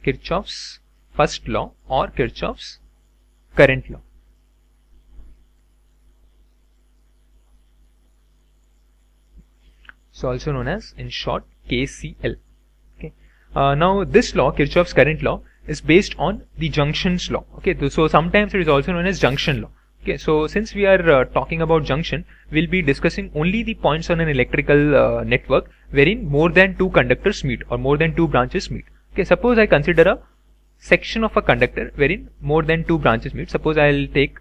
Kirchhoff's first law or Kirchhoff's current law. So also known as, in short, KCL. Okay. Now this law, Kirchhoff's current law, is based on the junctions law. Okay. So sometimes it is also known as junction law. Okay. So since we are talking about junction, we'll be discussing only the points on an electrical network wherein more than two conductors meet or more than two branches meet. Okay. Suppose I consider a section of a conductor wherein more than two branches meet. Suppose I'll take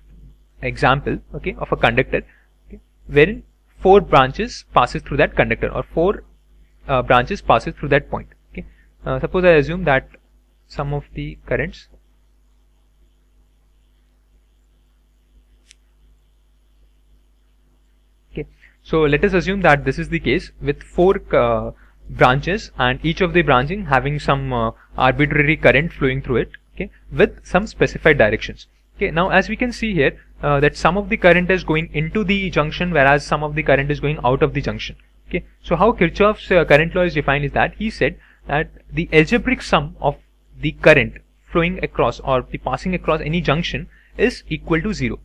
example, okay, of a conductor, okay, wherein 4 branches passes through that conductor, or 4 branches passes through that point. Okay. Suppose I assume that some of the currents So let us assume that this is the case with 4 branches, and each of the branching having some arbitrary current flowing through it, okay, with some specified directions. Okay, now as we can see here, that some of the current is going into the junction, whereas some of the current is going out of the junction. Okay, so how Kirchhoff's current law is defined is that he said that the algebraic sum of the current flowing across or the passing across any junction is equal to 0.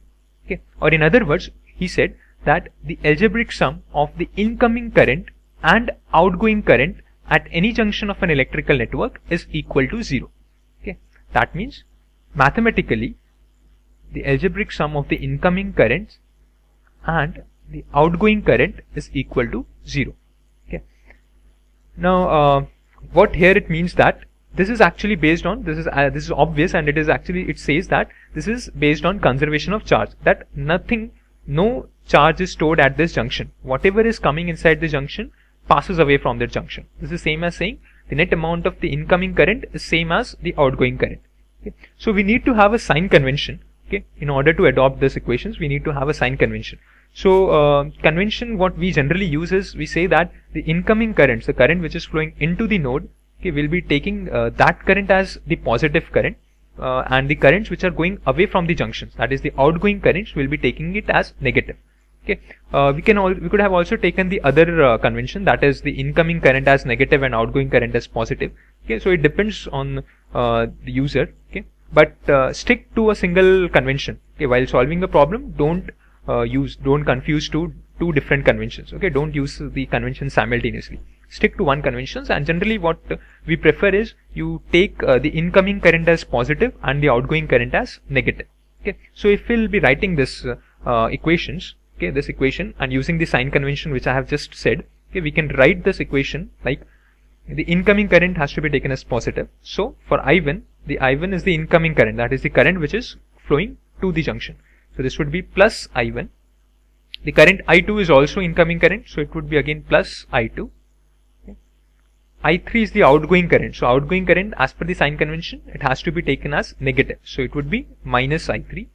Okay, or in other words, he said that the algebraic sum of the incoming current and outgoing current at any junction of an electrical network is equal to 0. Okay, that means mathematically the algebraic sum of the incoming currents and the outgoing current is equal to 0. Okay. Now what here it means that this is actually based on, this is obvious, and it says that this is based on conservation of charge, that no charge is stored at this junction. Whatever is coming inside the junction passes away from that junction. This is same as saying the net amount of the incoming current is same as the outgoing current. Okay. So we need to have a sign convention. Okay. In order to adopt these equations, we need to have a sign convention. So convention, what we generally use is, we say that the incoming currents, the current which is flowing into the node, okay, we'll be taking that current as the positive current, and the currents which are going away from the junctions, that is the outgoing currents, will be taking it as negative. Okay, we could have also taken the other convention, that is the incoming current as negative and outgoing current as positive. Okay, so it depends on the user. Okay, but stick to a single convention. Okay, while solving the problem, don't confuse two different conventions. Okay, don't use the convention simultaneously. Stick to one convention, and generally what we prefer is you take the incoming current as positive and the outgoing current as negative. Okay, so if we'll be writing this equations, okay, this equation, and using the sign convention which I have just said, okay, we can write this equation like the incoming current has to be taken as positive. So for I1, the I1 is the incoming current, that is the current which is flowing to the junction. So this would be plus I1. The current I2 is also incoming current, so it would be again plus I2. Okay. I3 is the outgoing current, so outgoing current as per the sign convention, it has to be taken as negative, so it would be minus I3.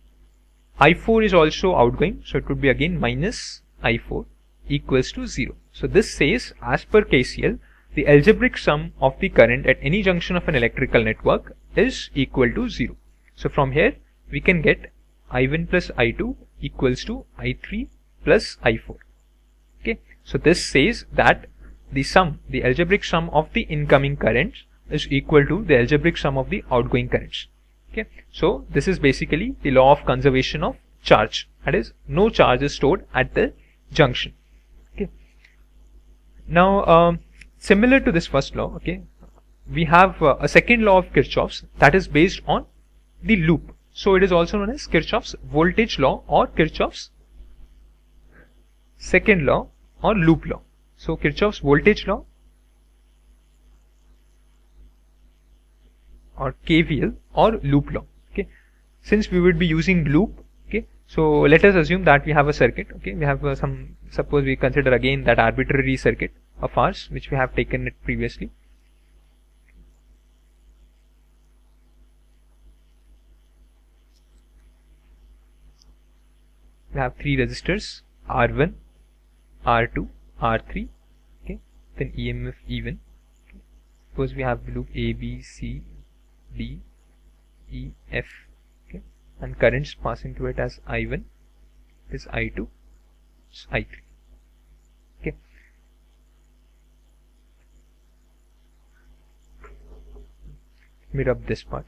I4 is also outgoing, so it would be again minus I4 equals to 0. So this says, as per KCL, the algebraic sum of the current at any junction of an electrical network is equal to 0. So from here we can get I1 plus I2 equals to I3 plus I4. Okay, so this says that the algebraic sum of the incoming currents is equal to the algebraic sum of the outgoing currents. Okay, so this is basically the law of conservation of charge, that is, no charge is stored at the junction. Okay, now similar to this first law, okay, we have a second law of Kirchhoff's that is based on the loop. So it is also known as Kirchhoff's voltage law or Kirchhoff's second law or loop law. So Kirchhoff's voltage law or KVL or loop law. Okay, since we would be using loop, okay, so let us assume that we have a circuit. Okay, we have suppose we consider again that arbitrary circuit of ours which we have taken it previously. We have 3 resistors, R1, R2, R3, okay, then EMF E1. Okay. Suppose we have loop A, B, C, D, E, F, okay, and currents passing through it as I1, is I2, is I3. Okay. me rub this part.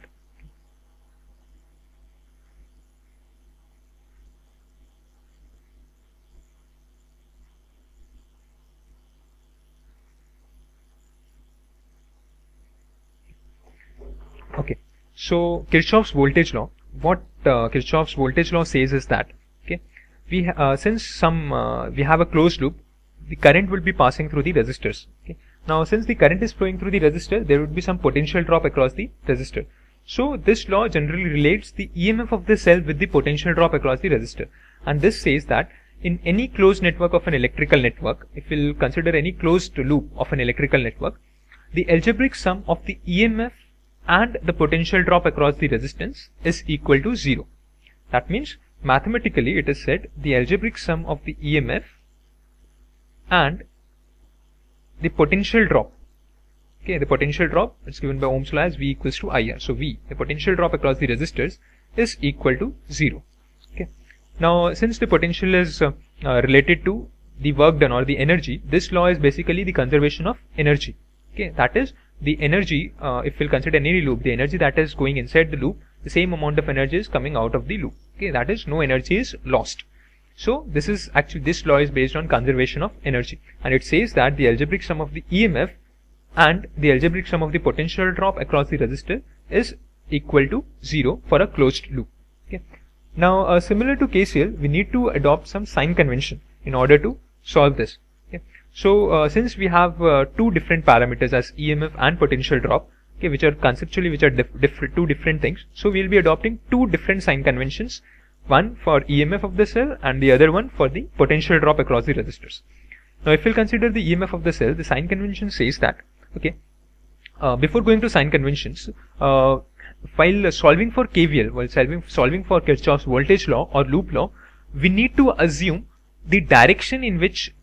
Okay, so Kirchhoff's voltage law, what Kirchhoff's voltage law says is that, okay, we have a closed loop, the current will be passing through the resistors. Okay. Now since the current is flowing through the resistor, there would be some potential drop across the resistor. So this law generally relates the EMF of the cell with the potential drop across the resistor, and this says that in any closed network of an electrical network, if we'll consider any closed loop of an electrical network, the algebraic sum of the EMF and the potential drop across the resistance is equal to 0. That means mathematically it is said the algebraic sum of the EMF and the potential drop, okay, the potential drop is given by Ohm's law as V equals to IR. So V, the potential drop across the resistors, is equal to 0. Okay. Now since the potential is related to the work done or the energy, this law is basically the conservation of energy. Okay, that is the energy, if we'll consider any loop, the energy that is going inside the loop, the same amount of energy is coming out of the loop. Okay, that is no energy is lost. So this law is based on conservation of energy, and it says that the algebraic sum of the EMF and the algebraic sum of the potential drop across the resistor is equal to 0 for a closed loop. Okay. Now similar to KCL, we need to adopt some sign convention in order to solve this. Okay. So since we have two different parameters as EMF and potential drop, okay, which are conceptually two different things, so we will be adopting two different sign conventions, one for EMF of the cell and the other one for the potential drop across the resistors. Now if we'll consider the EMF of the cell, the sign convention says that, okay, before going to sign conventions, while solving for KVL, while solving for Kirchhoff's voltage law or loop law, we need to assume the direction in which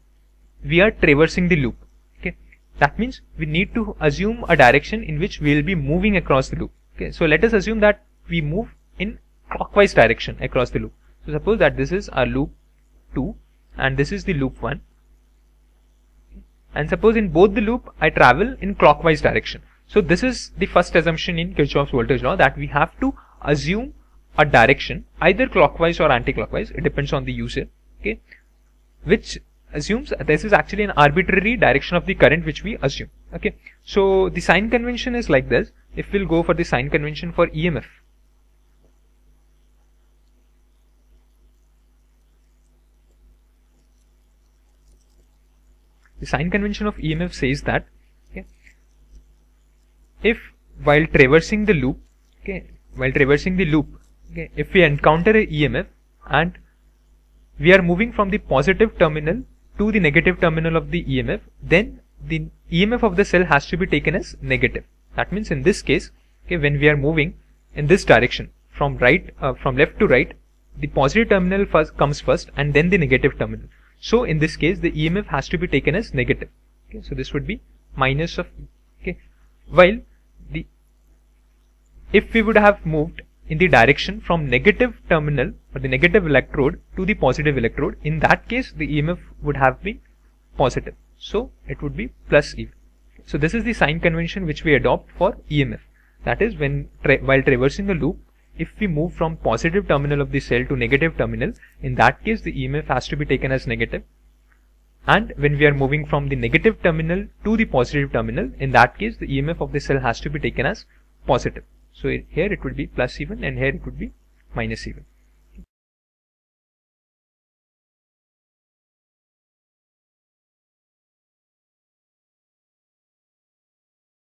we are traversing the loop. Okay, that means we need to assume a direction in which we will be moving across the loop. Okay, so let us assume that we move in clockwise direction across the loop. So suppose that this is our loop 2 and this is the loop 1, and suppose in both the loop I travel in clockwise direction. So this is the first assumption in Kirchhoff's voltage law, that we have to assume a direction either clockwise or anti-clockwise, it depends on the user, okay, which assumes this is actually an arbitrary direction of the current which we assume. Okay, so the sign convention is like this. If we'll go for the sign convention for EMF, the sign convention of EMF says that, okay, if while traversing the loop, okay, if we encounter a EMF and we are moving from the positive terminal to the negative terminal of the EMF, then the EMF of the cell has to be taken as negative. That means in this case, okay, when we are moving in this direction from left to right, the positive terminal comes first and then the negative terminal. So in this case the EMF has to be taken as negative. Okay, so this would be minus of E. Okay, while if we would have moved in the direction from negative terminal or the negative electrode to the positive electrode, in that case the EMF would have been positive, so it would be plus E. So this is the sign convention which we adopt for EMF. That is, while traversing a loop, if we move from positive terminal of the cell to negative terminal, in that case the EMF has to be taken as negative, and when we are moving from the negative terminal to the positive terminal, in that case the EMF of the cell has to be taken as positive. So here it would be plus even and here it would be minus even.